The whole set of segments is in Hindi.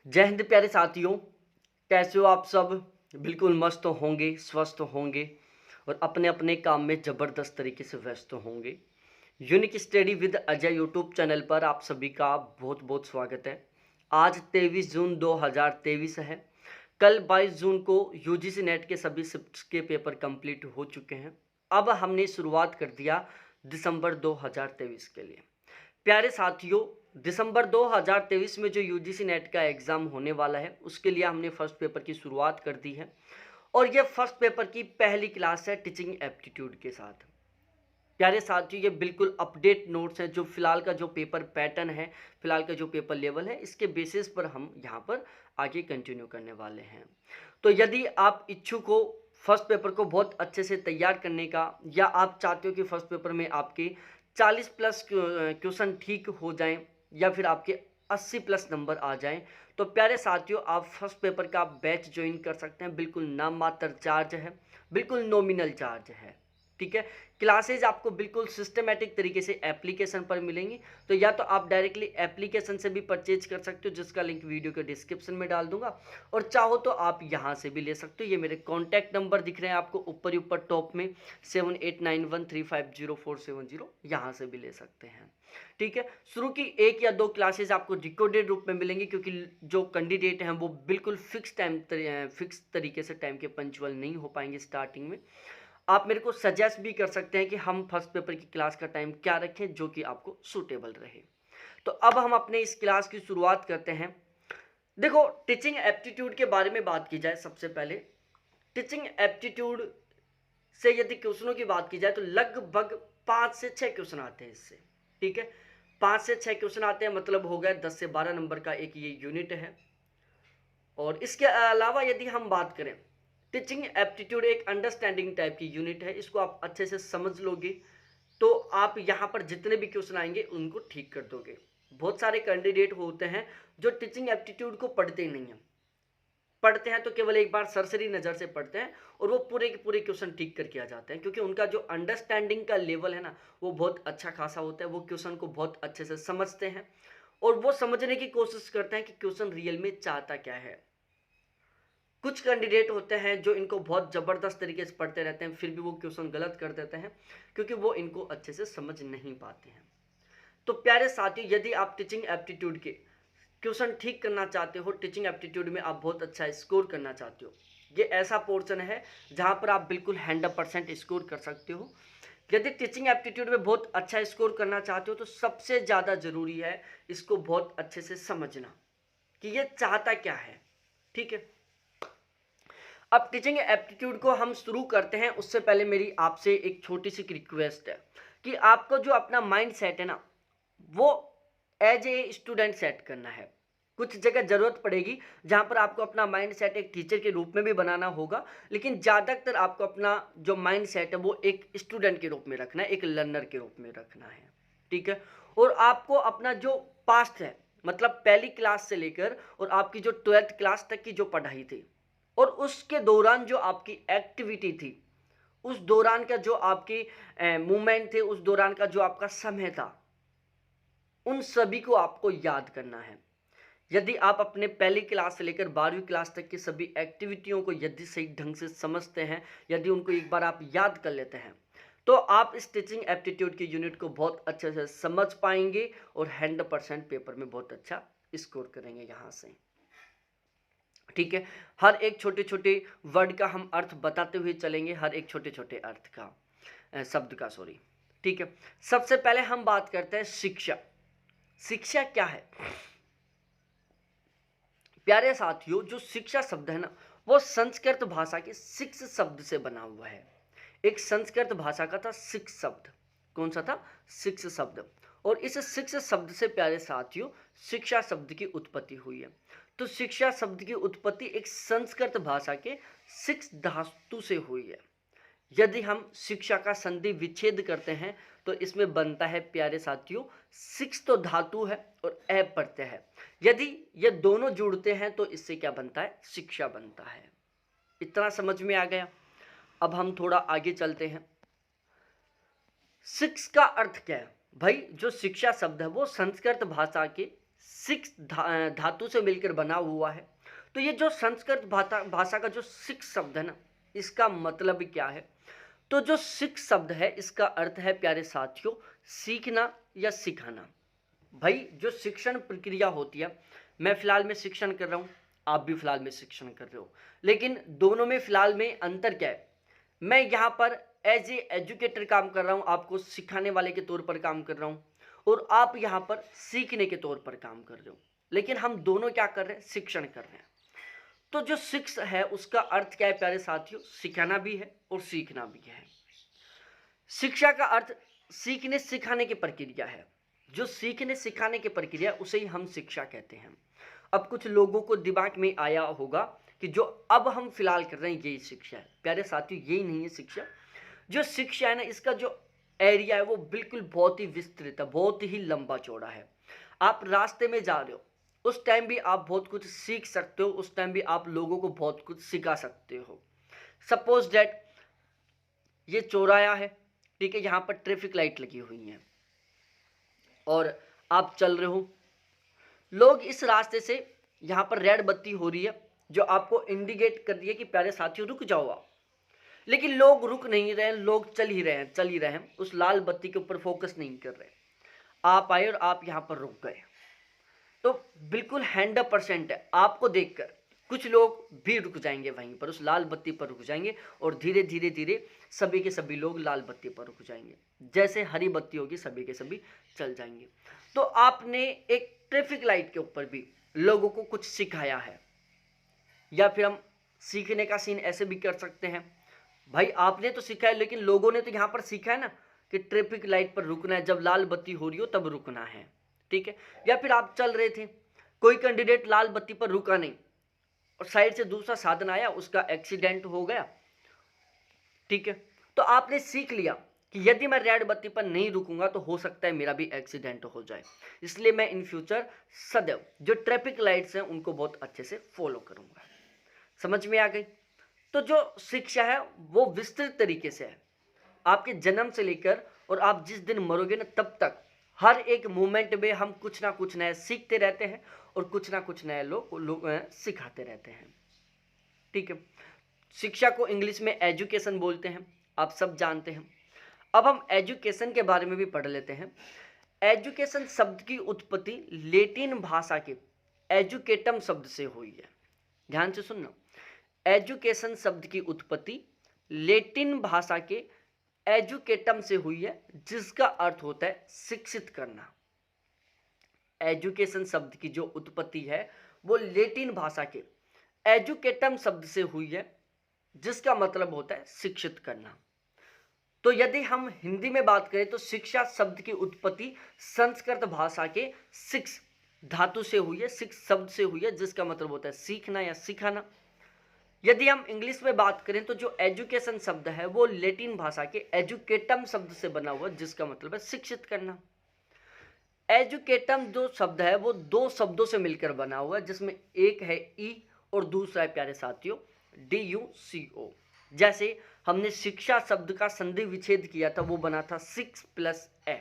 जय हिंद प्यारे साथियों, कैसे हो आप सब। बिल्कुल मस्त होंगे, स्वस्थ होंगे और अपने अपने काम में ज़बरदस्त तरीके से व्यस्त होंगे। Unique study with Ajay YouTube channel पर आप सभी का बहुत बहुत स्वागत है। आज 23 जून 2023 है। कल 22 जून को यूजीसी नेट के सभी शिफ्ट्स के पेपर कंप्लीट हो चुके हैं। अब हमने शुरुआत कर दिया दिसंबर 2023 के लिए। प्यारे साथियों, दिसंबर 2023 में जो यूजीसी नेट का एग्ज़ाम होने वाला है उसके लिए हमने फर्स्ट पेपर की शुरुआत कर दी है और ये फर्स्ट पेपर की पहली क्लास है टीचिंग एप्टीट्यूड के साथ। प्यारे साथियों, ये बिल्कुल अपडेट नोट्स हैं। जो फिलहाल का जो पेपर पैटर्न है, फिलहाल का जो पेपर लेवल है, इसके बेसिस पर हम यहाँ पर आगे कंटिन्यू करने वाले हैं। तो यदि आप इच्छुक हो फर्स्ट पेपर को बहुत अच्छे से तैयार करने का, या आप चाहते हो कि फर्स्ट पेपर में आपके 40 प्लस क्वेश्चन ठीक हो जाएं या फिर आपके 80 प्लस नंबर आ जाएं, तो प्यारे साथियों आप फर्स्ट पेपर का बैच ज्वाइन कर सकते हैं। बिल्कुल नाम मात्र चार्ज है, बिल्कुल नॉमिनल चार्ज है। ठीक है, क्लासेज आपको बिल्कुल सिस्टमेटिक तरीके से एप्लीकेशन पर मिलेंगी। तो या तो आप डायरेक्टली एप्लीकेशन से भी परचेज कर सकते हो, जिसका लिंक वीडियो के डिस्क्रिप्शन में डाल दूंगा, और चाहो तो आप यहाँ से भी ले सकते हो। ये मेरे कॉन्टैक्ट नंबर दिख रहे हैं आपको ऊपर ही ऊपर टॉप में, 7891350470, यहाँ से भी ले सकते हैं। ठीक है, शुरू की 1 या 2 क्लासेज आपको रिकॉर्डेड रूप में मिलेंगी, क्योंकि जो कैंडिडेट हैं वो बिल्कुल फिक्स तरीके से टाइम के पंचुअल नहीं हो पाएंगे स्टार्टिंग में। आप मेरे को सजेस्ट भी कर सकते हैं कि हम फर्स्ट पेपर की क्लास का टाइम क्या रखें जो कि आपको सूटेबल रहे। तो अब हम अपने इस क्लास की शुरुआत करते हैं। देखो, टीचिंग एप्टीट्यूड के बारे में बात की जाए, सबसे पहले टीचिंग एप्टीट्यूड से यदि क्वेश्चनों की बात की जाए तो लगभग 5 से 6 क्वेश्चन आते हैं इससे। ठीक है, 5 से 6 क्वेश्चन आते हैं, मतलब हो गया 10 से 12 नंबर का एक ये यूनिट है। और इसके अलावा यदि हम बात करें, टीचिंग एप्टीट्यूड एक अंडरस्टैंडिंग टाइप की यूनिट है। इसको आप अच्छे से समझ लोगे तो आप यहाँ पर जितने भी क्वेश्चन आएंगे उनको ठीक कर दोगे। बहुत सारे कैंडिडेट होते हैं जो टीचिंग एप्टीट्यूड को पढ़ते ही नहीं हैं, पढ़ते हैं तो केवल एक बार सरसरी नज़र से पढ़ते हैं और वो पूरे के पूरे क्वेश्चन ठीक करके आ जाते हैं, क्योंकि उनका जो अंडरस्टैंडिंग का लेवल है ना, वो बहुत अच्छा खासा होता है। वो क्वेश्चन को बहुत अच्छे से समझते हैं और वो समझने की कोशिश करते हैं कि क्वेश्चन रियल में चाहता क्या है। कुछ कैंडिडेट होते हैं जो इनको बहुत ज़बरदस्त तरीके से पढ़ते रहते हैं, फिर भी वो क्वेश्चन गलत कर देते हैं, क्योंकि वो इनको अच्छे से समझ नहीं पाते हैं। तो प्यारे साथियों, यदि आप टीचिंग एप्टीट्यूड के क्वेश्चन ठीक करना चाहते हो, टीचिंग एप्टीट्यूड में आप बहुत अच्छा स्कोर करना चाहते हो, ये ऐसा पोर्शन है जहाँ पर आप बिल्कुल 100% स्कोर कर सकते हो। यदि टीचिंग एप्टीट्यूड में बहुत अच्छा स्कोर करना चाहते हो तो सबसे ज़्यादा ज़रूरी है इसको बहुत अच्छे से समझना कि ये चाहता क्या है। ठीक है, अब टीचिंग एप्टीट्यूड को हम शुरू करते हैं उससे पहले मेरी आपसे एक छोटी सी रिक्वेस्ट है कि आपको जो अपना माइंड सेट है ना, वो एज ए स्टूडेंट सेट करना है। कुछ जगह ज़रूरत पड़ेगी जहाँ पर आपको अपना माइंड सेट एक टीचर के रूप में भी बनाना होगा, लेकिन ज़्यादातर आपको अपना जो माइंड सेट है वो एक स्टूडेंट के रूप में रखना है, एक लर्नर के रूप में रखना है। ठीक है, और आपको अपना जो पास्ट है, मतलब पहली क्लास से लेकर और आपकी जो 12th क्लास तक की जो पढ़ाई थी और उसके दौरान जो आपकी एक्टिविटी थी, उस दौरान का जो आपकी मूवमेंट थे, उस दौरान का जो आपका समय था, उन सभी को आपको याद करना है। यदि आप अपने पहली क्लास से लेकर 12वीं क्लास तक की सभी एक्टिविटियों को यदि सही ढंग से समझते हैं, यदि उनको एक बार आप याद कर लेते हैं, तो आप इस टीचिंग एप्टीट्यूड की यूनिट को बहुत अच्छे से समझ पाएंगे और 100% पेपर में बहुत अच्छा स्कोर करेंगे यहाँ से। ठीक है, हर एक छोटे छोटे वर्ड का हम अर्थ बताते हुए चलेंगे, हर एक छोटे छोटे अर्थ का शब्द का, सॉरी। ठीक है, सबसे पहले हम बात करते हैं शिक्षा। शिक्षा क्या है प्यारे साथियों? जो शिक्षा शब्द है ना, वो संस्कृत भाषा के शिक्ष शब्द से बना हुआ है। एक संस्कृत भाषा का था शिक्ष शब्द। कौन सा था? शिक्ष शब्द। और इस शिक्ष शब्द से प्यारे साथियों शिक्षा शब्द की उत्पत्ति हुई है। तो शिक्षा शब्द की उत्पत्ति एक संस्कृत भाषा के शिक्ष धातु से हुई है। यदि हम शिक्षा का संधि विच्छेद करते हैं तो इसमें बनता है प्यारे साथियों, शिक्ष तो धातु है और ए प्रत्यय है। यदि ये दोनों जुड़ते हैं तो इससे क्या बनता है? शिक्षा बनता है। इतना समझ में आ गया? अब हम थोड़ा आगे चलते हैं। शिक्ष का अर्थ क्या है भाई? जो शिक्षा शब्द है वो संस्कृत भाषा के सिक्स धातु से मिलकर बना हुआ है। तो ये जो संस्कृत भाषा का जो सिक्स शब्द है ना, इसका मतलब क्या है? तो जो सिक्स शब्द है इसका अर्थ है प्यारे साथियों सीखना या सिखाना। भाई जो शिक्षण प्रक्रिया होती है, मैं फिलहाल में शिक्षण कर रहा हूँ, आप भी फिलहाल में शिक्षण कर रहे हो, लेकिन दोनों में फिलहाल में अंतर क्या है? मैं यहाँ पर एज ए एजुकेटर काम कर रहा हूँ, आपको सिखाने वाले के तौर पर काम कर रहा हूँ, और आप यहाँ पर सीखने के तौर पर काम कर रहे हो, लेकिन हम दोनों क्या कर रहे हैं? शिक्षण कर रहे हैं। तो जो शिक्ष है उसका अर्थ क्या है प्यारे साथियों? सिखाना भी है और सीखना भी है। शिक्षा का अर्थ सीखने सिखाने की प्रक्रिया है। जो सीखने सिखाने की प्रक्रिया उसे ही हम शिक्षा कहते हैं। अब कुछ लोगों को दिमाग में आया होगा कि जो अब हम फिलहाल कर रहे हैं यही शिक्षा है। प्यारे साथियों यही नहीं है शिक्षा। जो शिक्षा है ना, इसका जो एरिया है वो बिल्कुल बहुत ही विस्तृत है, बहुत ही लंबा चौड़ा है। आप रास्ते में जा रहे हो उस टाइम भी आप बहुत कुछ सीख सकते हो, उस टाइम भी आप लोगों को बहुत कुछ सिखा सकते हो। सपोज डैट ये चौराहा है, ठीक है, यहाँ पर ट्रैफिक लाइट लगी हुई है और आप चल रहे हो, लोग इस रास्ते से यहाँ पर रेड बत्ती हो रही है जो आपको इंडिकेट कर रही है कि प्यारे साथियों रुक जाओ आप, लेकिन लोग रुक नहीं रहे हैं, लोग चल ही रहे हैं, उस लाल बत्ती के ऊपर फोकस नहीं कर रहे। आप आए और आप यहाँ पर रुक गए, तो बिल्कुल 100% है, आपको देखकर कुछ लोग भी रुक जाएंगे, वहीं पर उस लाल बत्ती पर रुक जाएंगे और धीरे धीरे धीरे सभी के सभी लोग लाल बत्ती पर रुक जाएंगे। जैसे हरी बत्ती होगी सभी के सभी चल जाएंगे। तो आपने एक ट्रैफिक लाइट के ऊपर भी लोगों को कुछ सिखाया है। या फिर हम सीखने का सीन ऐसे भी कर सकते हैं, भाई आपने तो सीखा है लेकिन लोगों ने तो यहाँ पर सीखा है ना कि ट्रैफिक लाइट पर रुकना है, जब लाल बत्ती हो रही हो तब रुकना है, ठीक है। या फिर आप चल रहे थे, कोई कैंडिडेट लाल बत्ती पर रुका नहीं और साइड से दूसरा साधन आया, उसका एक्सीडेंट हो गया, ठीक है। तो आपने सीख लिया कि यदि मैं रेड बत्ती पर नहीं रुकूंगा तो हो सकता है मेरा भी एक्सीडेंट हो जाए, इसलिए मैं इन फ्यूचर सदैव जो ट्रैफिक लाइट्स हैं उनको बहुत अच्छे से फॉलो करूंगा। समझ में आ गई? तो जो शिक्षा है वो विस्तृत तरीके से है, आपके जन्म से लेकर और आप जिस दिन मरोगे ना तब तक हर एक मोमेंट में हम कुछ ना कुछ नया सीखते रहते हैं और कुछ ना कुछ नए लोग सिखाते रहते हैं, ठीक है। शिक्षा को इंग्लिश में एजुकेशन बोलते हैं, आप सब जानते हैं। अब हम एजुकेशन के बारे में भी पढ़ लेते हैं। एजुकेशन शब्द की उत्पत्ति लैटिन भाषा के एजुकेटम शब्द से हुई है। ध्यान से सुनना, एजुकेशन शब्द की उत्पत्ति लैटिन भाषा के एजुकेटम से हुई है, जिसका अर्थ होता है शिक्षित करना। एजुकेशन शब्द की जो उत्पत्ति है वो लैटिन भाषा के एजुकेटम शब्द से हुई है, जिसका मतलब होता है शिक्षित करना। तो यदि हम हिंदी में बात करें तो शिक्षा शब्द की उत्पत्ति संस्कृत भाषा के शिक्ष धातु से हुई है, शिक्ष शब्द से हुई है, जिसका मतलब होता है सीखना या सिखाना। यदि हम इंग्लिश में बात करें तो जो एजुकेशन शब्द है वो लैटिन भाषा के एजुकेटम शब्द से बना हुआ, जिसका मतलब है शिक्षित करना। एजुकेटम जो शब्द है वो दो शब्दों से मिलकर बना हुआ है, जिसमें एक है ई और दूसरा है प्यारे साथियों DUCO। जैसे हमने शिक्षा शब्द का संधि विच्छेद किया था, वो बना था 6+A,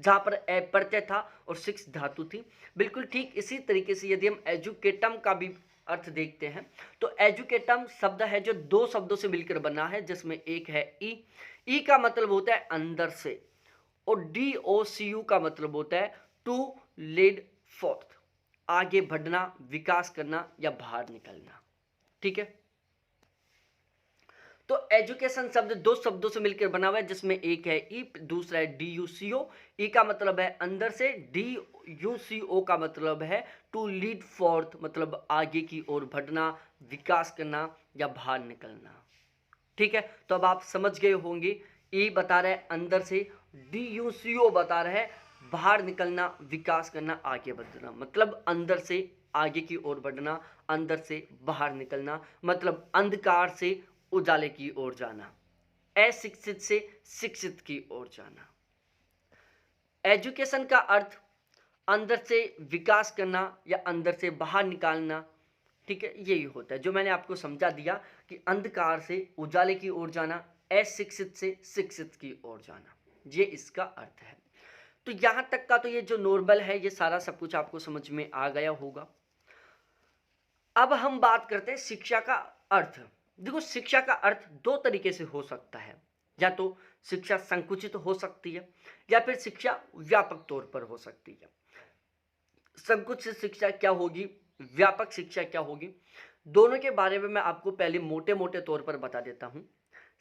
जहाँ पर ए प्रत्यय था और 6 धातु थी। बिल्कुल ठीक इसी तरीके से यदि हम एजुकेटम का भी अर्थ देखते हैं तो एजुकेटम शब्द है जो दो शब्दों से मिलकर बना है, जिसमें एक है ई का मतलब होता है अंदर से, और DOCU का मतलब होता है टू लीड फोर्थ, आगे बढ़ना, विकास करना या बाहर निकलना, ठीक है। तो एजुकेशन शब्द दो शब्दों से मिलकर बना हुआ है, जिसमें एक है ई, दूसरा है DUCO। ई का मतलब है अंदर से, DUCO का मतलब है टू लीड फोर्थ, मतलब आगे की ओर बढ़ना, विकास करना या बाहर निकलना, ठीक है। तो अब आप समझ गए होंगे, ई बता रहा है अंदर से, DUCO बता रहा है बाहर निकलना, विकास करना, आगे बढ़ना, मतलब अंदर से आगे की ओर बढ़ना, अंदर से बाहर निकलना, मतलब अंधकार से उजाले की ओर जाना, अशिक्षित से शिक्षित की ओर जाना। एजुकेशन का अर्थ अंदर से विकास करना या अंदर से बाहर निकालना, ठीक है, यही होता है जो मैंने आपको समझा दिया कि अंधकार से उजाले की ओर जाना, अशिक्षित से शिक्षित की ओर जाना, ये इसका अर्थ है। तो यहाँ तक का तो ये जो नॉर्मल है, ये सारा सब कुछ आपको समझ में आ गया होगा। अब हम बात करते हैं शिक्षा का अर्थ। देखो, शिक्षा का अर्थ दो तरीके से हो सकता है, या तो शिक्षा संकुचित हो सकती है या फिर शिक्षा व्यापक तौर पर हो सकती है। संकुचित शिक्षा क्या होगी, व्यापक शिक्षा क्या होगी, दोनों के बारे में मैं आपको पहले मोटे मोटे तौर पर बता देता हूं।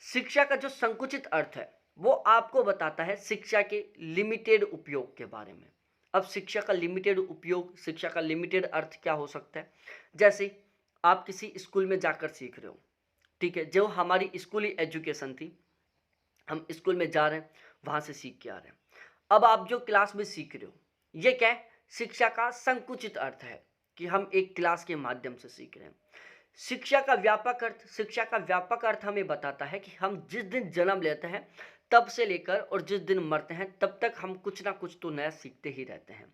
शिक्षा का जो संकुचित अर्थ है वो आपको बताता है शिक्षा के लिमिटेड उपयोग के बारे में। अब शिक्षा का लिमिटेड उपयोग, शिक्षा का लिमिटेड अर्थ क्या हो सकता है? जैसे आप किसी स्कूल में जाकर सीख रहे हो, ठीक है, जो हमारी स्कूली एजुकेशन थी, हम स्कूल में जा रहे हैं, वहां से सीख के आ रहे हैं। अब आप जो क्लास में सीख रहे हो, ये क्या है? शिक्षा का संकुचित अर्थ है कि हम एक क्लास के माध्यम से सीख रहे हैं। शिक्षा का व्यापक अर्थ, शिक्षा का व्यापक अर्थ हमें बताता है कि हम जिस दिन जन्म लेते हैं तब से लेकर और जिस दिन मरते हैं तब तक हम कुछ ना कुछ तो नया सीखते ही रहते हैं।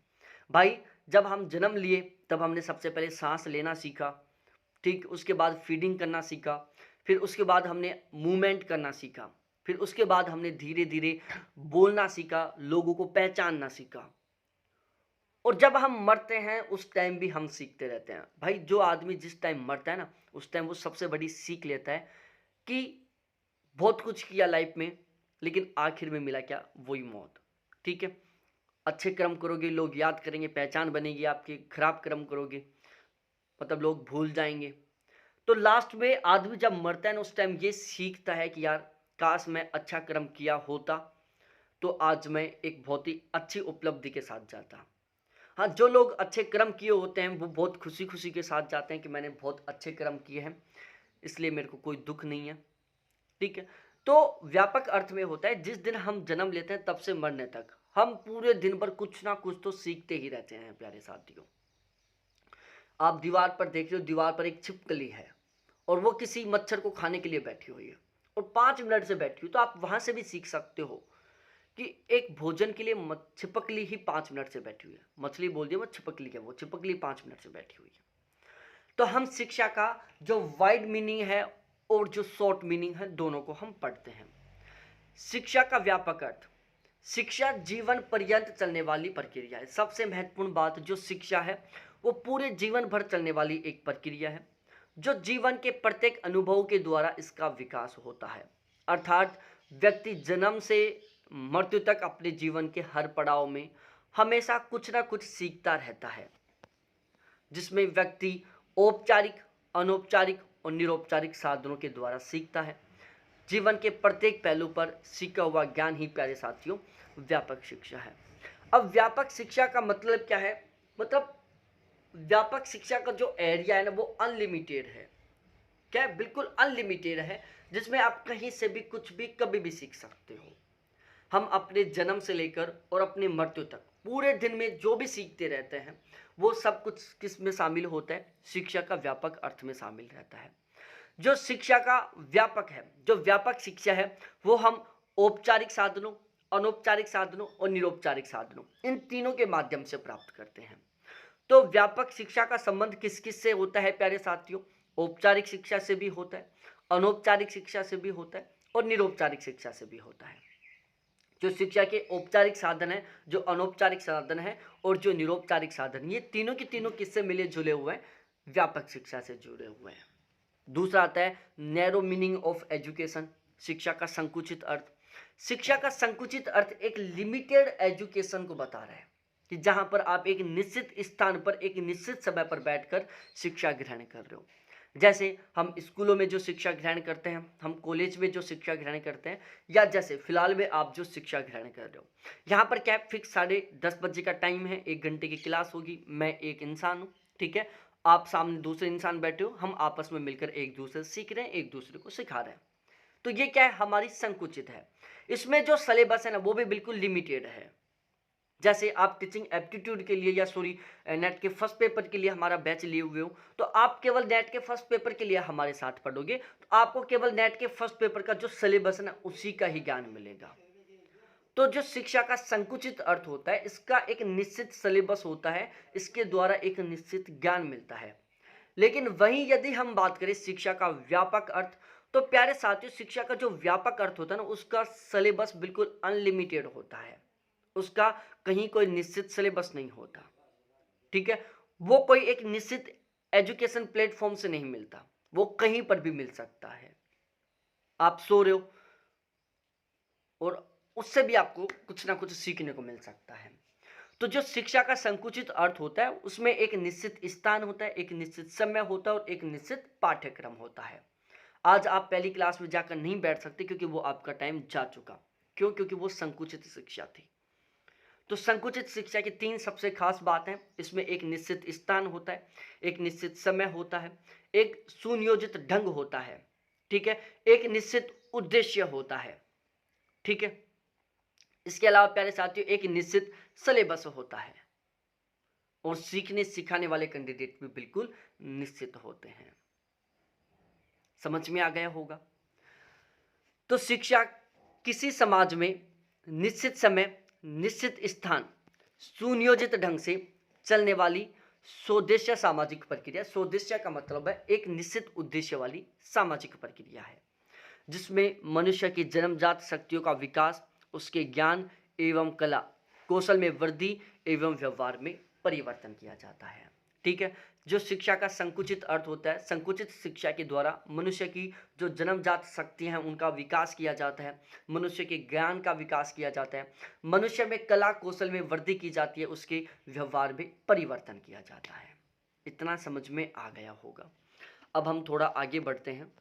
भाई, जब हम जन्म लिए तब हमने सबसे पहले सांस लेना सीखा, ठीक, उसके बाद फीडिंग करना सीखा, फिर उसके बाद हमने मूवमेंट करना सीखा, फिर उसके बाद हमने धीरे धीरे बोलना सीखा, लोगों को पहचानना सीखा, और जब हम मरते हैं उस टाइम भी हम सीखते रहते हैं। भाई, जो आदमी जिस टाइम मरता है ना, उस टाइम वो सबसे बड़ी सीख लेता है कि बहुत कुछ किया लाइफ में, लेकिन आखिर में मिला क्या? वही मौत। ठीक है, अच्छे कर्म करोगे लोग याद करेंगे, पहचान बनेगी आपकी, खराब कर्म करोगे मतलब लोग भूल जाएंगे। तो लास्ट में आदमी जब मरता है ना, उस टाइम ये सीखता है कि यार काश मैं अच्छा कर्म किया होता तो आज मैं एक बहुत ही अच्छी उपलब्धि के साथ जाता। हाँ, जो लोग अच्छे कर्म किए होते हैं वो बहुत खुशी खुशी के साथ जाते हैं कि मैंने बहुत अच्छे कर्म किए हैं, इसलिए मेरे को कोई दुख नहीं है। ठीक है, तो व्यापक अर्थ में होता है जिस दिन हम जन्म लेते हैं तब से मरने तक हम पूरे दिन भर कुछ ना कुछ तो सीखते ही रहते हैं। प्यारे साथियों, आप दीवार पर देख रहे हो, दीवार पर एक छिपकली है और वो किसी मच्छर को खाने के लिए बैठी हुई है और 5 मिनट से बैठी हुई, तो आप वहां से भी सीख सकते हो कि एक भोजन के लिए छिपकली ही 5 मिनट से बैठी हुई है। मछली बोल दिया, वो छिपकली है, वो छिपकली 5 मिनट से बैठी हुई है। तो हम शिक्षा का जो वाइड मीनिंग है और जो शॉर्ट मीनिंग है दोनों को हम पढ़ते हैं। शिक्षा का व्यापक अर्थ, शिक्षा जीवन पर्यंत चलने वाली प्रक्रिया है। सबसे महत्वपूर्ण बात, जो शिक्षा है वो पूरे जीवन भर चलने वाली एक प्रक्रिया है, जो जीवन के प्रत्येक अनुभव के द्वारा इसका विकास होता है। अर्थात व्यक्ति जन्म से मृत्यु तक अपने जीवन के हर पड़ाव में हमेशा कुछ ना कुछ सीखता रहता है, जिसमें व्यक्ति औपचारिक, अनौपचारिक और निरौपचारिक साधनों के द्वारा सीखता है। जीवन के प्रत्येक पहलू पर सीखा हुआ ज्ञान ही, प्यारे साथियों, व्यापक शिक्षा है। अब व्यापक शिक्षा का मतलब क्या है? मतलब व्यापक शिक्षा का जो एरिया है ना, वो अनलिमिटेड है। क्या है? बिल्कुल अनलिमिटेड है, जिसमें आप कहीं से भी कुछ भी कभी भी सीख सकते हो। हम अपने जन्म से लेकर और अपनी मृत्यु तक पूरे दिन में जो भी सीखते रहते हैं वो सब कुछ किस में शामिल होता है? शिक्षा का व्यापक अर्थ में शामिल रहता है। जो शिक्षा का व्यापक है, जो व्यापक शिक्षा है, वो हम औपचारिक साधनों, अनौपचारिक साधनों और निरौपचारिक साधनों, इन तीनों के माध्यम से प्राप्त करते हैं। तो व्यापक शिक्षा का संबंध किस किस से होता है प्यारे साथियों? औपचारिक शिक्षा से भी होता है, अनौपचारिक शिक्षा से भी होता है और निरौपचारिक शिक्षा से भी होता है। जो शिक्षा के औपचारिक साधन है, जो अनौपचारिक साधन है और जो निरौपचारिक साधन, ये तीनों के तीनों किससे मिले जुले हुए हैं? व्यापक शिक्षा से जुड़े हुए हैं। दूसरा आता है नैरो मीनिंग ऑफ एजुकेशन, शिक्षा का संकुचित अर्थ। शिक्षा का संकुचित अर्थ एक लिमिटेड एजुकेशन को बता रहा है कि जहां पर आप एक निश्चित स्थान पर एक निश्चित समय पर बैठकर शिक्षा ग्रहण कर रहे हो। जैसे हम स्कूलों में जो शिक्षा ग्रहण करते हैं, हम कॉलेज में जो शिक्षा ग्रहण करते हैं, या जैसे फिलहाल में आप जो शिक्षा ग्रहण कर रहे हो, यहाँ पर क्या फिक्स 10:30 का टाइम है, 1 घंटे की क्लास होगी, मैं एक इंसान हूँ, ठीक है, आप सामने दूसरे इंसान बैठे हो, हम आपस में मिलकर एक दूसरे से सीख रहे हैं, एक दूसरे को सिखा रहे हैं। तो ये क्या है? हमारी संकुचित है। इसमें जो सिलेबस है ना, वो भी बिल्कुल लिमिटेड है। जैसे आप टीचिंग एप्टीट्यूड के लिए या नेट के फर्स्ट पेपर के लिए हमारा बैच लिए हुए हो, तो आप केवल नेट के फर्स्ट पेपर के लिए हमारे साथ पढ़ोगे, तो आपको केवल नेट के फर्स्ट पेपर का जो सिलेबस है ना, उसी का ही ज्ञान मिलेगा। तो जो शिक्षा का संकुचित अर्थ होता है, इसका एक निश्चित सिलेबस होता है, इसके द्वारा एक निश्चित ज्ञान मिलता है। लेकिन वहीं यदि हम बात करें शिक्षा का व्यापक अर्थ, तो प्यारे साथियों, शिक्षा का जो व्यापक अर्थ होता है ना, उसका सिलेबस बिल्कुल अनलिमिटेड होता है। उसका कहीं कोई निश्चित सिलेबस नहीं होता, ठीक है। वो कोई एक निश्चित एजुकेशन प्लेटफॉर्म से नहीं मिलता, वो कहीं पर भी मिल सकता है। आप सो रहे हो और उससे भी आपको कुछ ना कुछ सीखने को मिल सकता है। तो जो शिक्षा का संकुचित अर्थ होता है उसमें एक निश्चित स्थान होता है, एक निश्चित समय होता है और एक निश्चित पाठ्यक्रम होता है। आज आप पहली क्लास में जाकर नहीं बैठ सकते क्योंकि वो आपका टाइम जा चुका। क्यों? क्योंकि वो संकुचित शिक्षा थी। तो संकुचित शिक्षा की 3 सबसे खास बात है। इसमें एक निश्चित स्थान होता है, एक निश्चित समय होता है, एक सुनियोजित ढंग होता है, ठीक है, एक निश्चित उद्देश्य होता है, ठीक है। इसके अलावा प्यारे साथियों एक निश्चित सिलेबस होता है और सीखने सिखाने वाले कैंडिडेट भी बिल्कुल निश्चित होते हैं। समझ में आ गया होगा। तो शिक्षा किसी समाज में निश्चित समय, निश्चित स्थान, सुनियोजित ढंग से चलने वाली स्वोद्देश्य सामाजिक प्रक्रिया। स्वोद्देश्य का मतलब है एक निश्चित उद्देश्य वाली सामाजिक प्रक्रिया है जिसमें मनुष्य की जन्मजात शक्तियों का विकास, उसके ज्ञान एवं कला कौशल में वृद्धि एवं व्यवहार में परिवर्तन किया जाता है, ठीक है। जो शिक्षा का संकुचित अर्थ होता है, संकुचित शिक्षा के द्वारा मनुष्य की जो जन्मजात शक्ति हैं उनका विकास किया जाता है, मनुष्य के ज्ञान का विकास किया जाता है, मनुष्य में कला कौशल में वृद्धि की जाती है, उसके व्यवहार में परिवर्तन किया जाता है। इतना समझ में आ गया होगा। अब हम थोड़ा आगे बढ़ते हैं।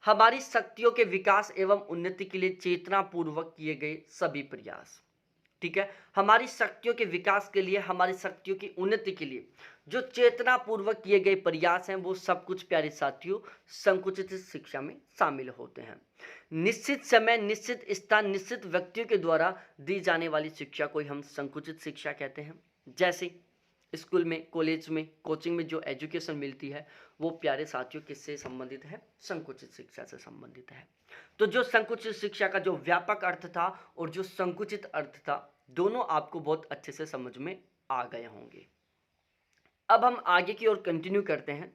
हमारी शक्तियों के विकास एवं उन्नति के लिए चेतनापूर्वक किए गए सभी प्रयास, ठीक है। हमारी शक्तियों के विकास के लिए, हमारी शक्तियों की उन्नति के लिए जो चेतनापूर्वक किए गए प्रयास हैं वो सब कुछ प्यारे साथियों संकुचित शिक्षा में शामिल होते हैं। निश्चित समय, निश्चित स्थान, निश्चित व्यक्तियों के द्वारा दी जाने वाली शिक्षा को हम संकुचित शिक्षा कहते हैं। जैसे स्कूल में, कॉलेज में, कोचिंग में जो एजुकेशन मिलती है वो प्यारे साथियों किससे संबंधित है? संकुचित शिक्षा से संबंधित है। तो जो संकुचित शिक्षा का जो व्यापक अर्थ था और जो संकुचित अर्थ था, दोनों आपको बहुत अच्छे से समझ में आ गए होंगे। अब हम आगे की ओर कंटिन्यू करते हैं।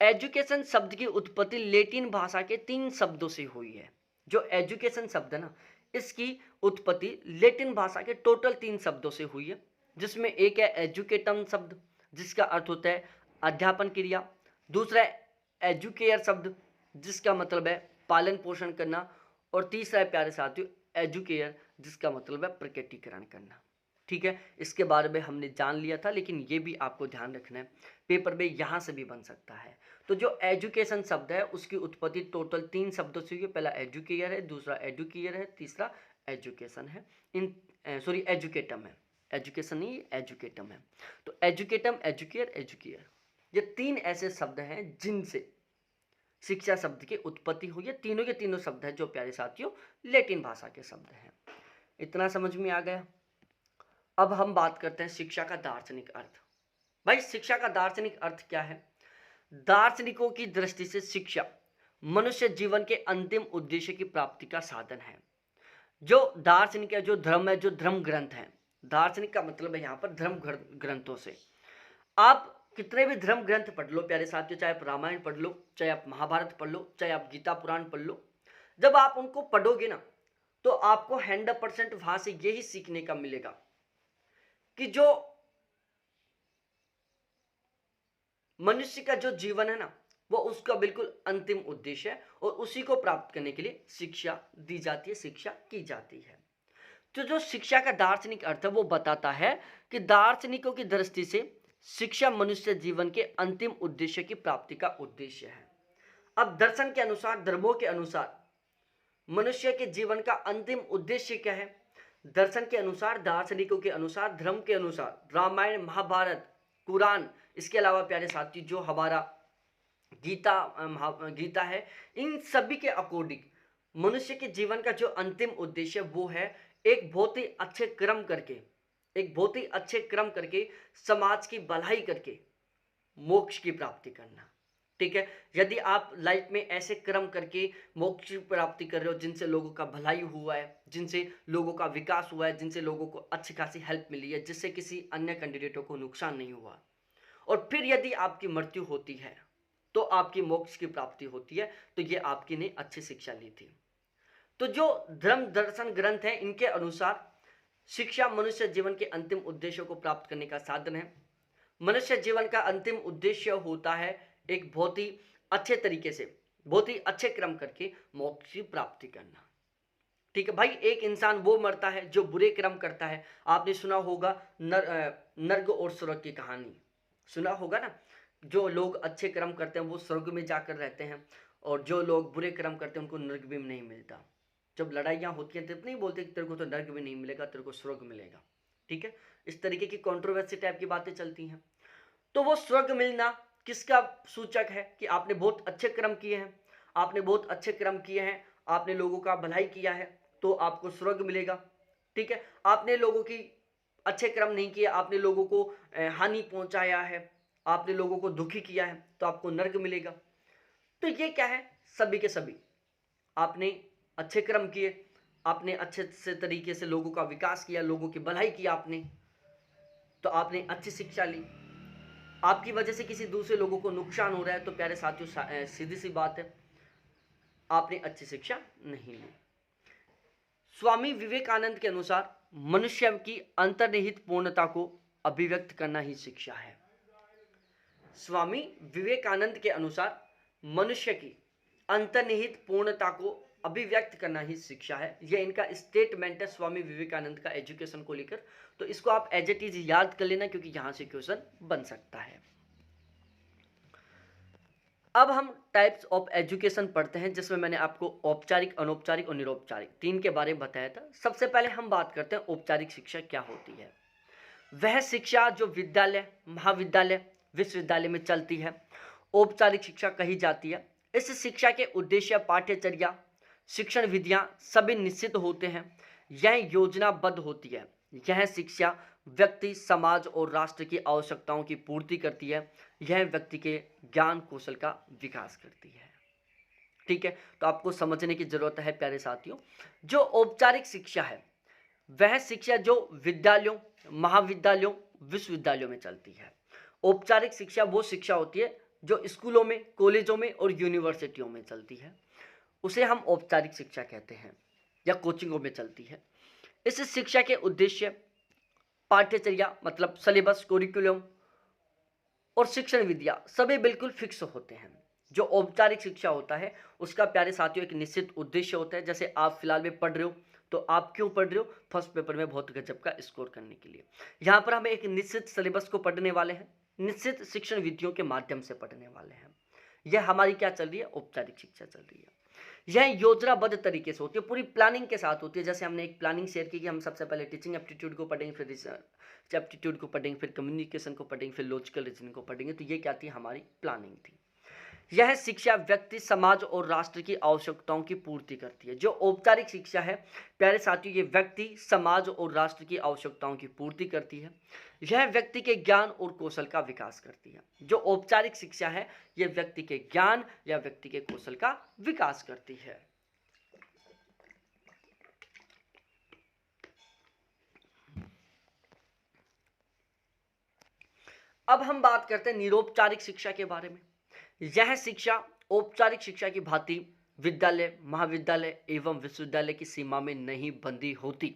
एजुकेशन शब्द की उत्पत्ति लैटिन भाषा के 3 शब्दों से हुई है। जो एजुकेशन शब्द है ना, इसकी उत्पत्ति लैटिन भाषा के टोटल 3 शब्दों से हुई है, जिसमें एक है एजुकेटम शब्द जिसका अर्थ होता है अध्यापन क्रिया, दूसरा है एजुकेयर शब्द जिसका मतलब है पालन पोषण करना, और तीसरा है प्यारे साथियों एजुकेयर जिसका मतलब है प्रकटीकरण करना, ठीक है। इसके बारे में हमने जान लिया था, लेकिन ये भी आपको ध्यान रखना है, पेपर में यहाँ से भी बन सकता है। तो जो एजुकेशन शब्द है उसकी उत्पत्ति टोटल 3 शब्दों से हुई है। पहला एजुकेयर है, दूसरा एजुकेयर है, तीसरा एजुकेशन है, एजुकेटम है। एजुकेशन नहीं, एजुकेटम है। तो एजुकेटम, एजुकेयर, एजुकेयर, ये 3 ऐसे शब्द हैं जिनसे शिक्षा शब्द की उत्पत्ति हुई है। तीनों के तीनों शब्द हैं जो प्यारे साथियों लैटिन भाषा के शब्द हैं। इतना समझ में आ गया। अब हम बात करते हैं शिक्षा का दार्शनिक अर्थ। भाई शिक्षा का दार्शनिक अर्थ क्या है? दार्शनिकों की दृष्टि से शिक्षा मनुष्य जीवन के अंतिम उद्देश्य की प्राप्ति का साधन है। जो दार्शनिक है, जो धर्म है, जो धर्म ग्रंथ है, दार्शनिक का मतलब है यहाँ पर धर्म ग्रंथों से। आप कितने भी धर्म ग्रंथ पढ़ लो प्यारे साथियों, चाहे आप रामायण पढ़ लो, चाहे आप महाभारत पढ़ लो, चाहे आप गीता पुराण पढ़ लो, जब आप उनको पढ़ोगे ना तो आपको 100% वहां से यही सीखने का मिलेगा कि जो मनुष्य का जो जीवन है ना वो उसका बिल्कुल अंतिम उद्देश्य है और उसी को प्राप्त करने के लिए शिक्षा दी जाती है, शिक्षा की जाती है। तो जो शिक्षा का दार्शनिक अर्थ है वो बताता है कि दार्शनिकों की दृष्टि से शिक्षा मनुष्य जीवन के अंतिम उद्देश्य की प्राप्ति का उद्देश्य है। अब दर्शन के अनुसार, धर्मों के अनुसार मनुष्य के जीवन का अंतिम उद्देश्य क्या है? दर्शन के अनुसार, दार्शनिकों के अनुसार, धर्म के अनुसार, रामायण, महाभारत, कुरान, इसके अलावा प्यारे साथी जो हमारा गीता है, इन सभी के अकॉर्डिंग मनुष्य के जीवन का जो अंतिम उद्देश्य वो है एक बहुत ही अच्छे कर्म करके, एक बहुत ही अच्छे कर्म करके समाज की भलाई करके मोक्ष की प्राप्ति करना, ठीक है। यदि आप लाइफ में ऐसे कर्म करके मोक्ष की प्राप्ति कर रहे हो जिनसे लोगों का भलाई हुआ है, जिनसे लोगों का विकास हुआ है, जिनसे लोगों को अच्छी खासी हेल्प मिली है, जिससे किसी अन्य कैंडिडेटों को नुकसान नहीं हुआ, और फिर यदि आपकी मृत्यु होती है तो आपकी मोक्ष की प्राप्ति होती है, तो ये आपकी ने अच्छी शिक्षा ली थी। तो जो धर्म दर्शन ग्रंथ हैं इनके अनुसार शिक्षा मनुष्य जीवन के अंतिम उद्देश्यों को प्राप्त करने का साधन है। मनुष्य जीवन का अंतिम उद्देश्य होता है एक बहुत ही अच्छे तरीके से, बहुत ही अच्छे क्रम करके मोक्ष की प्राप्ति करना। ठीक है भाई, एक इंसान वो मरता है जो बुरे कर्म करता है। आपने सुना होगा नर्क और स्वर्ग की कहानी, सुना होगा ना। जो लोग अच्छे कर्म करते हैं वो स्वर्ग में जाकर रहते हैं, और जो लोग बुरे कर्म करते हैं उनको नर्क भी नहीं मिलता। जब लड़ाइयाँ होती हैं तब नहीं बोलते कि तेरे को तो नर्क भी नहीं मिलेगा, तेरे को स्वर्ग मिलेगा। ठीक है, इस तरीके की कंट्रोवर्सी टाइप की बातें चलती हैं। तो वो स्वर्ग मिलना किसका सूचक है कि आपने बहुत अच्छे कर्म किए हैं, आपने बहुत अच्छे कर्म किए हैं, आपने लोगों का भलाई किया है तो आपको स्वर्ग मिलेगा। ठीक है, आपने लोगों की अच्छे कर्म नहीं किए, आपने लोगों को हानि पहुंचाया है, आपने लोगों को दुखी किया है तो आपको नर्क मिलेगा। तो ये क्या है, सभी के सभी आपने अच्छे कर्म किए, आपने अच्छे से तरीके से लोगों का विकास किया, लोगों की भलाई की आपने, तो आपने अच्छी शिक्षा ली। आपकी वजह से किसी दूसरे लोगों को नुकसान हो रहा है तो प्यारे साथियों सीधी सी बात है, आपने अच्छी शिक्षा नहीं ली। स्वामी विवेकानंद के अनुसार मनुष्य की अंतर्निहित पूर्णता को अभिव्यक्त करना ही शिक्षा है। स्वामी विवेकानंद के अनुसार मनुष्य की अंतर्निहित पूर्णता को अभिव्यक्त करना ही शिक्षा है। यह इनका स्टेटमेंट है स्वामी विवेकानंद का एजुकेशन को लेकर। तो इसको आप एज इट इज याद कर लेना क्योंकि यहां से क्वेश्चन बन सकता है। अब हम टाइप्स ऑफ एजुकेशन पढ़ते हैं, जिसमें मैंने आपको औपचारिक, अनौपचारिक और निरौपचारिक तीन के बारे में बताया था। सबसे पहले हम बात करते हैं औपचारिक शिक्षा क्या होती है। वह शिक्षा जो विद्यालय, महाविद्यालय, विश्वविद्यालय में चलती है औपचारिक शिक्षा कही जाती है। इस शिक्षा के उद्देश्य, पाठ्यचर्या, शिक्षण विधियां सभी निश्चित होते हैं। यह योजनाबद्ध होती है। यह शिक्षा व्यक्ति, समाज और राष्ट्र की आवश्यकताओं की पूर्ति करती है। यह व्यक्ति के ज्ञान कौशल का विकास करती है। ठीक है, तो आपको समझने की जरूरत है प्यारे साथियों। जो औपचारिक शिक्षा है वह शिक्षा जो विद्यालयों, महाविद्यालयों, विश्वविद्यालयों में चलती है। औपचारिक शिक्षा वो शिक्षा होती है जो स्कूलों में, कॉलेजों में और यूनिवर्सिटियों में चलती है, उसे हम औपचारिक शिक्षा कहते हैं, या कोचिंगों में चलती है। इस शिक्षा के उद्देश्य, पाठ्यचर्या मतलब सिलेबस, कोरिकुलम और शिक्षण विधियां सभी बिल्कुल फिक्स होते हैं। जो औपचारिक शिक्षा होता है उसका प्यारे साथियों एक निश्चित उद्देश्य होता है। जैसे आप फिलहाल में पढ़ रहे हो, तो आप क्यों पढ़ रहे हो? फर्स्ट पेपर में बहुत गजब का स्कोर करने के लिए। यहाँ पर हम एक निश्चित सिलेबस को पढ़ने वाले हैं, निश्चित शिक्षण विधियों के माध्यम से पढ़ने वाले हैं। यह हमारी क्या चल रही है? औपचारिक शिक्षा चल रही है। यह योजनाबद्ध तरीके से होती है, पूरी प्लानिंग के साथ होती है। जैसे हमने एक प्लानिंग शेयर की कि हम सबसे पहले टीचिंग एप्टीट्यूड को पढ़ेंगे, फिर रिसर्च एप्टीट्यूड को पढ़ेंगे, फिर कम्युनिकेशन को पढ़ेंगे, फिर लॉजिकल रीजनिंग को पढ़ेंगे। तो ये क्या थी? हमारी प्लानिंग थी। यह शिक्षा व्यक्ति, समाज और राष्ट्र की आवश्यकताओं की पूर्ति करती है। जो औपचारिक शिक्षा है प्यारे साथियों, ये व्यक्ति, समाज और राष्ट्र की आवश्यकताओं की पूर्ति करती है। यह व्यक्ति के ज्ञान और कौशल का विकास करती है। जो औपचारिक शिक्षा है यह व्यक्ति के ज्ञान या व्यक्ति के कौशल का विकास करती है। अब हम बात करते हैं निरौपचारिक शिक्षा के बारे में। यह शिक्षा औपचारिक शिक्षा की भांति विद्यालय, महाविद्यालय एवं विश्वविद्यालय की सीमा में नहीं बंधी होती,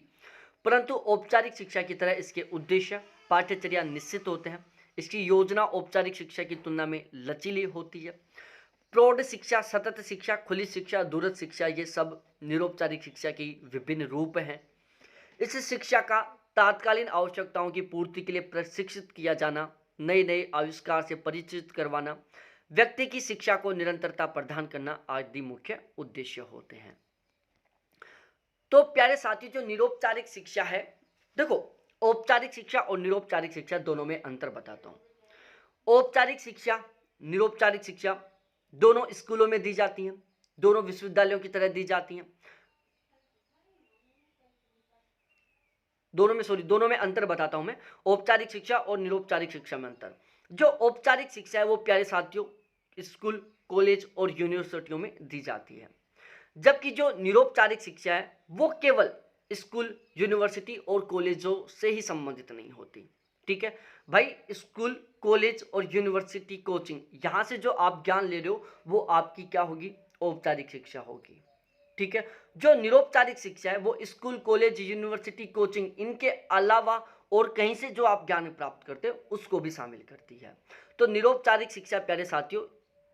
परंतु औपचारिक शिक्षा की तरह इसके उद्देश्य, पाठ्यचर्या निश्चित होते हैं। इसकी योजना औपचारिक शिक्षा की तुलना में लचीली होती है। प्रौढ़ शिक्षा, सतत शिक्षा, खुली शिक्षा, दूरस्थ शिक्षा, ये सब निरौपचारिक शिक्षा की विभिन्न रूप हैं। इस शिक्षा का तात्कालीन आवश्यकताओं की पूर्ति के लिए प्रशिक्षित किया जाना, नए नए आविष्कार से परिचित करवाना, व्यक्ति की शिक्षा को निरंतरता प्रदान करना आदि मुख्य उद्देश्य होते हैं। तो प्यारे साथियों, जो निरौपचारिक शिक्षा है, देखो औपचारिक शिक्षा और निरौपचारिक शिक्षा दोनों में अंतर बताता हूं। औपचारिक शिक्षा, निरौपचारिक शिक्षा दोनों स्कूलों में दी जाती हैं, दोनों विश्वविद्यालयों की तरह दी जाती हैं। दोनों में अंतर बताता हूं मैं, औपचारिक शिक्षा और निरौपचारिक शिक्षा में अंतर। जो औपचारिक शिक्षा है वो प्यारे साथियों स्कूल, कॉलेज और यूनिवर्सिटियों में दी जाती है, जबकि जो निरौपचारिक शिक्षा है वो केवल स्कूल, यूनिवर्सिटी और कॉलेजों से ही संबंधित नहीं होती। ठीक है भाई, स्कूल, कॉलेज और यूनिवर्सिटी, कोचिंग, यहां से जो आप ज्ञान ले रहे हो वो आपकी क्या होगी? औपचारिक शिक्षा होगी। ठीक है। जो निरौपचारिक शिक्षा है वो स्कूल, कॉलेज, यूनिवर्सिटी, कोचिंग, इनके अलावा और कहीं से जो आप ज्ञान प्राप्त करते हो उसको भी शामिल करती है। तो निरौपचारिक शिक्षा प्यारे साथियों,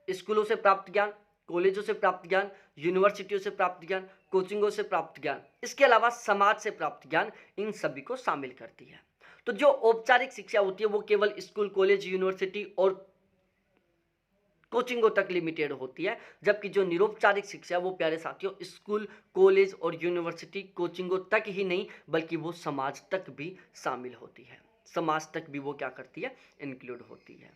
स्कूलों से प्राप्त ज्ञान, कॉलेजों से प्राप्त ज्ञान, यूनिवर्सिटियों से प्राप्त ज्ञान, कोचिंगों से प्राप्त ज्ञान, इसके अलावा समाज से प्राप्त ज्ञान, इन सभी को शामिल करती है। तो जो औपचारिक शिक्षा होती है वो केवल स्कूल, कॉलेज, यूनिवर्सिटी और कोचिंगों तक लिमिटेड होती है, जबकि जो निरौपचारिक शिक्षा है वो प्यारे साथियों स्कूल, कॉलेज और यूनिवर्सिटी, कोचिंगों तक ही नहीं बल्कि वो समाज तक भी शामिल होती है, समाज तक भी वो क्या करती है, इंक्लूड होती है।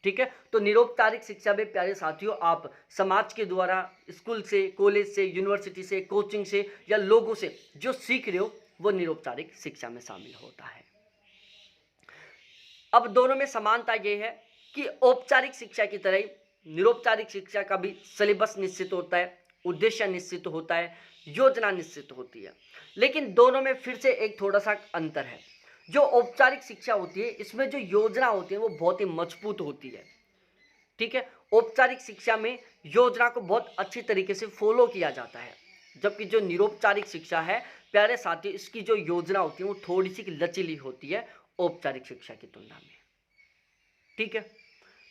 ठीक है। तो निरौपचारिक शिक्षा में प्यारे साथियों आप समाज के द्वारा, स्कूल से, कॉलेज से, यूनिवर्सिटी से, कोचिंग से या लोगों से जो सीख रहे हो वो निरौपचारिक शिक्षा में शामिल होता है। अब दोनों में समानता यह है कि औपचारिक शिक्षा की तरह निरौपचारिक शिक्षा का भी सिलेबस निश्चित होता है, उद्देश्य निश्चित होता है, योजना निश्चित होती है, लेकिन दोनों में फिर से एक थोड़ा सा अंतर है। जो औपचारिक शिक्षा होती है इसमें जो योजना होती है वो बहुत ही मजबूत होती है। ठीक है। औपचारिक शिक्षा में योजना को बहुत अच्छी तरीके से फॉलो किया जाता है, जबकि जो निरौपचारिक शिक्षा है प्यारे साथियों इसकी जो योजना होती है वो थोड़ी सी लचीली होती है औपचारिक शिक्षा की तुलना में। ठीक है।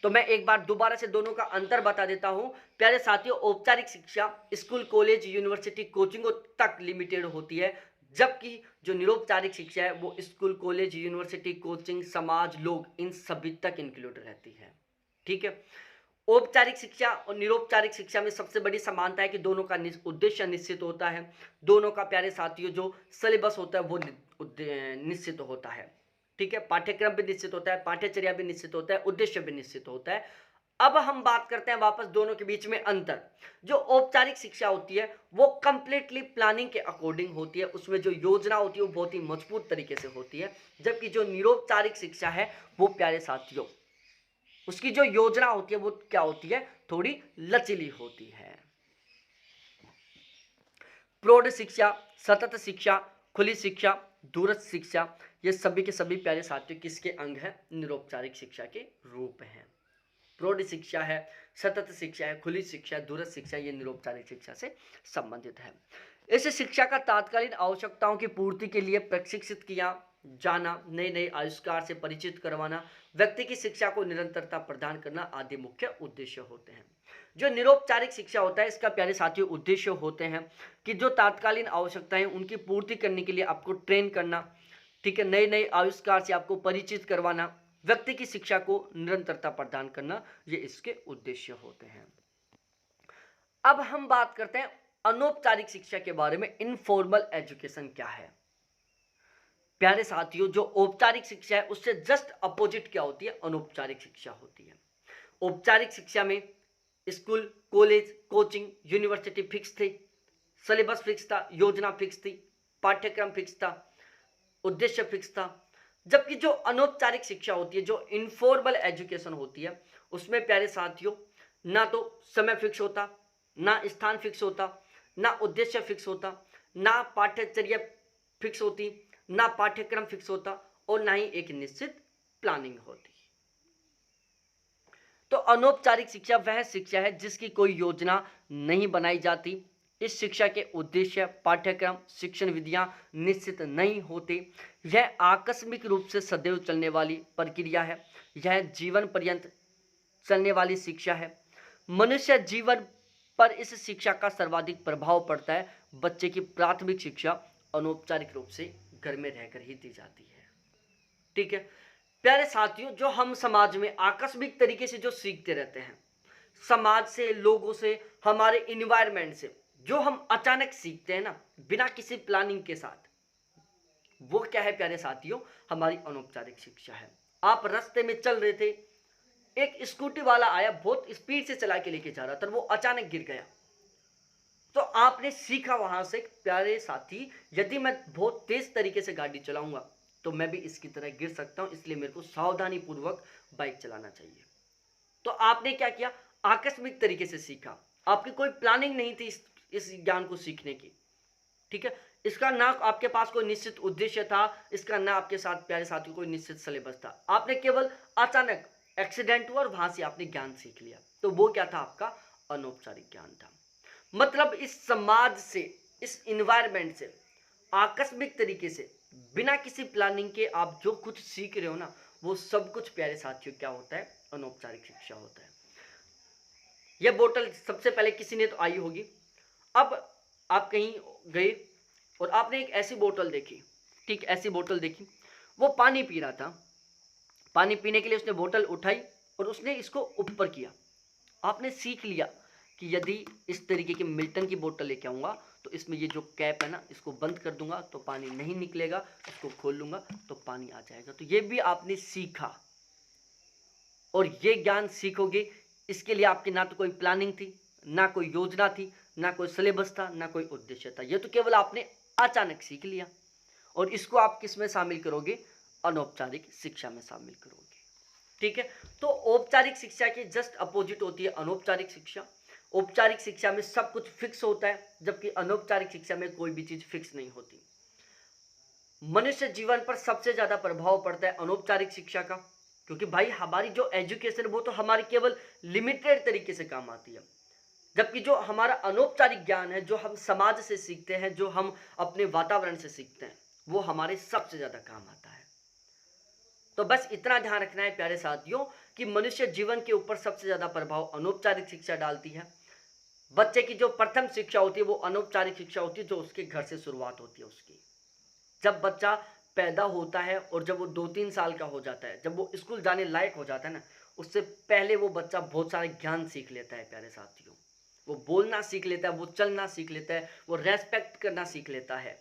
तो मैं एक बार दोबारा से दोनों का अंतर बता देता हूं प्यारे साथियों। औपचारिक शिक्षा स्कूल, कॉलेज, यूनिवर्सिटी, कोचिंगों तक लिमिटेड होती है, जबकि जो निरौपचारिक शिक्षा है वो स्कूल, कॉलेज, यूनिवर्सिटी, कोचिंग, समाज, लोग, इन सभी तक इंक्लूड रहती है। ठीक है। औपचारिक शिक्षा और निरौपचारिक शिक्षा में सबसे बड़ी समानता है कि दोनों का उद्देश्य निश्चित होता है, दोनों का प्यारे साथियों जो सिलेबस होता है वो निश्चित होता है। ठीक है। पाठ्यक्रम भी निश्चित होता है, पाठ्यचर्या भी निश्चित होता है, उद्देश्य भी निश्चित होता है। अब हम बात करते हैं वापस दोनों के बीच में अंतर। जो औपचारिक शिक्षा होती है वो कंप्लीटली प्लानिंग के अकॉर्डिंग होती है, उसमें जो योजना होती है वो बहुत ही मजबूत तरीके से होती है, जबकि जो निरौपचारिक शिक्षा है वो प्यारे साथियों उसकी जो योजना होती है वो क्या होती है, थोड़ी लचीली होती है। प्रौढ़ शिक्षा, सतत शिक्षा, खुली शिक्षा, दूरस्थ शिक्षा, ये सभी के सभी प्यारे साथियों किसके अंग हैं, निरौपचारिक शिक्षा के रूप हैं। प्रौढ़ शिक्षा है, सतत शिक्षा है, खुली शिक्षा है, दूरस्थ शिक्षा, ये निरौपचारिक शिक्षा से संबंधित है। इस शिक्षा का तात्कालीन आवश्यकताओं की पूर्ति के लिए प्रशिक्षित किया जाना, नए नए आविष्कार से परिचित करवाना, व्यक्ति की शिक्षा को निरंतरता प्रदान करना आदि मुख्य उद्देश्य होते हैं। जो निरौपचारिक शिक्षा होता है इसका प्यारे साथियों उद्देश्य होते हैं कि जो तात्कालीन आवश्यकताएं उनकी पूर्ति करने के लिए आपको ट्रेन करना, ठीक है, नए नए आविष्कार से आपको परिचित करवाना, व्यक्ति की शिक्षा को निरंतरता प्रदान करना, ये इसके उद्देश्य होते हैं। अब हम बात करते हैं अनौपचारिक शिक्षा के बारे में। इनफॉर्मल एजुकेशन क्या है प्यारे साथियों? जो औपचारिक शिक्षा है उससे जस्ट अपोजिट क्या होती है, अनौपचारिक शिक्षा होती है। औपचारिक शिक्षा में school, college, coaching, university fix थे, सिलेबस फिक्स था, योजना फिक्स थी, पाठ्यक्रम फिक्स था, उद्देश्य फिक्स था। जबकि जो अनौपचारिक शिक्षा होती है, जो इनफॉर्मल एजुकेशन होती है, उसमें प्यारे साथियों ना तो समय फिक्स होता, ना स्थान फिक्स होता, ना उद्देश्य फिक्स होता, ना पाठ्यचर्या फिक्स होती, ना पाठ्यक्रम फिक्स होता और ना ही एक निश्चित प्लानिंग होती। तो अनौपचारिक शिक्षा वह शिक्षा है जिसकी कोई योजना नहीं बनाई जाती। इस शिक्षा के उद्देश्य, पाठ्यक्रम, शिक्षण विधियां निश्चित नहीं होते। यह आकस्मिक रूप से सदैव चलने वाली प्रक्रिया है। यह जीवन पर्यंत चलने वाली शिक्षा है। मनुष्य जीवन पर इस शिक्षा का सर्वाधिक प्रभाव पड़ता है। बच्चे की प्राथमिक शिक्षा अनौपचारिक रूप से घर में रहकर ही दी जाती है। ठीक है प्यारे साथियों, जो हम समाज में आकस्मिक तरीके से जो सीखते रहते हैं, समाज से, लोगों से, हमारे इन्वायरमेंट से जो हम अचानक सीखते हैं ना, बिना किसी प्लानिंग के साथ, वो क्या है प्यारे साथियों, हमारी अनौपचारिक शिक्षा है। आप रास्ते में चल रहे थे, एक स्कूटी वाला आया, बहुत स्पीड से चला के लेके जा रहा था, वो अचानक गिर गया, तो आपने सीखा वहां से, प्यारे साथी यदि मैं बहुत तेज तरीके से गाड़ी चलाऊंगा तो मैं भी इसकी तरह गिर सकता हूं, इसलिए मेरे को सावधानी पूर्वक बाइक चलाना चाहिए। तो आपने क्या किया, आकस्मिक तरीके से सीखा, आपकी कोई प्लानिंग नहीं थी इस ज्ञान को सीखने की। ठीक है, इसका ना आपके पास कोई निश्चित उद्देश्य था, इसका ना आपके साथ प्यारे साथियों कोई निश्चित सिलेबस था, आपने केवल अचानक एक्सीडेंट हुआ और वहां से आपने ज्ञान सीख लिया, तो वो क्या था, आपका अनौपचारिक ज्ञान था। मतलब इस समाज से, इस इन्वायरमेंट से आकस्मिक तरीके से बिना किसी प्लानिंग के आप जो कुछ सीख रहे हो ना, वो सब कुछ प्यारे साथियों क्या होता है, अनौपचारिक शिक्षा होता है। यह बोतल सबसे पहले किसी ने तो आई होगी। अब आप कहीं गए और आपने एक ऐसी बोतल देखी, ठीक, ऐसी बोतल देखी, वो पानी पी रहा था। पानी पीने के लिए उसने बोतल उठाई और उसने इसको ऊपर किया। आपने सीख लिया कि यदि इस तरीके की मिल्टन की बोतल लेके आऊँगा तो इसमें ये जो कैप है ना, इसको बंद कर दूंगा तो पानी नहीं निकलेगा, इसको खोल लूँगा तो पानी आ जाएगा। तो ये भी आपने सीखा और ये ज्ञान सीखोगे, इसके लिए आपकी ना तो कोई प्लानिंग थी, ना कोई योजना थी, ना कोई सिलेबस था, ना कोई उद्देश्य था। ये तो केवल आपने अचानक सीख लिया और इसको आप किस में शामिल करोगे, अनौपचारिक शिक्षा में शामिल करोगे। ठीक है, तो औपचारिक शिक्षा के जस्ट अपोजिट होती है अनौपचारिक शिक्षा। औपचारिक शिक्षा में सब कुछ फिक्स होता है, जबकि अनौपचारिक शिक्षा में कोई भी चीज फिक्स नहीं होती। मनुष्य जीवन पर सबसे ज्यादा प्रभाव पड़ता है अनौपचारिक शिक्षा का, क्योंकि भाई हमारी जो एजुकेशन वो तो हमारी केवल लिमिटेड तरीके से काम आती है, जबकि जो हमारा अनौपचारिक ज्ञान है, जो हम समाज से सीखते हैं, जो हम अपने वातावरण से सीखते हैं, वो हमारे सबसे ज्यादा काम आता है। तो बस इतना ध्यान रखना है प्यारे साथियों कि मनुष्य जीवन के ऊपर सबसे ज्यादा प्रभाव अनौपचारिक शिक्षा डालती है। बच्चे की जो प्रथम शिक्षा होती है वो अनौपचारिक शिक्षा होती है, जो उसके घर से शुरुआत होती है उसकी। जब बच्चा पैदा होता है और जब वो 2-3 साल का हो जाता है, जब वो स्कूल जाने लायक हो जाता है ना, उससे पहले वो बच्चा बहुत सारे ज्ञान सीख लेता है प्यारे साथियों। वो बोलना सीख लेता है, वो चलना सीख लेता है, वो रेस्पेक्ट करना सीख लेता है।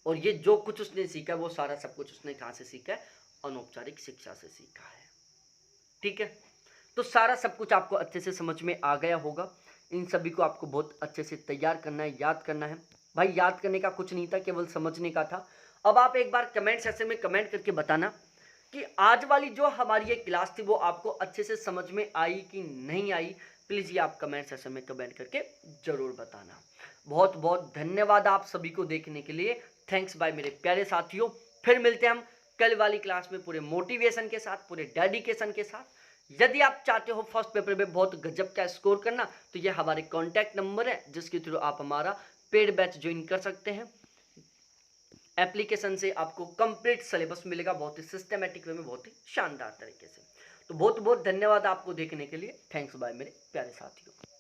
और ये जो कुछ उसने सीखा है वो सारा सब कुछ उसने कहाँ से सीखा है, अनौपचारिक शिक्षा से सीखा है। ठीक है, तो सारा सब कुछ आपको अच्छे से समझ में आ गया होगा। इन सभी को आपको बहुत अच्छे से तैयार करना है, याद करना है। भाई याद करने का कुछ नहीं था, केवल समझने का था। अब आप एक बार कमेंट सेक्शन में कमेंट करके बताना कि आज वाली जो हमारी ये क्लास थी वो आपको अच्छे से समझ में आई कि नहीं आई। प्लीज़ ये आप कमेंट सेक्शन में कमेंट करके ज़रूर बताना। बहुत बहुत धन्यवाद आप सभी को देखने के लिए। थैंक्स बाय मेरे प्यारे साथियों। फिर मिलते हैं हम कल वाली क्लास में पूरे मोटिवेशन के साथ, पूरे डेडिकेशन के साथ। यदि आप चाहते हो फर्स्ट पेपर में बहुत गजब का स्कोर करना, तो ये हमारे कॉन्टैक्ट नंबर है जिसके थ्रू आप हमारा पेड बैच ज्वाइन कर सकते हैं। एप्लीकेशन से आपको कंप्लीट सिलेबस मिलेगा, बहुत ही सिस्टमेटिक वे में, बहुत ही शानदार तरीके से। तो बहुत बहुत धन्यवाद आपको देखने के लिए। थैंक्स बाय मेरे प्यारे साथियों।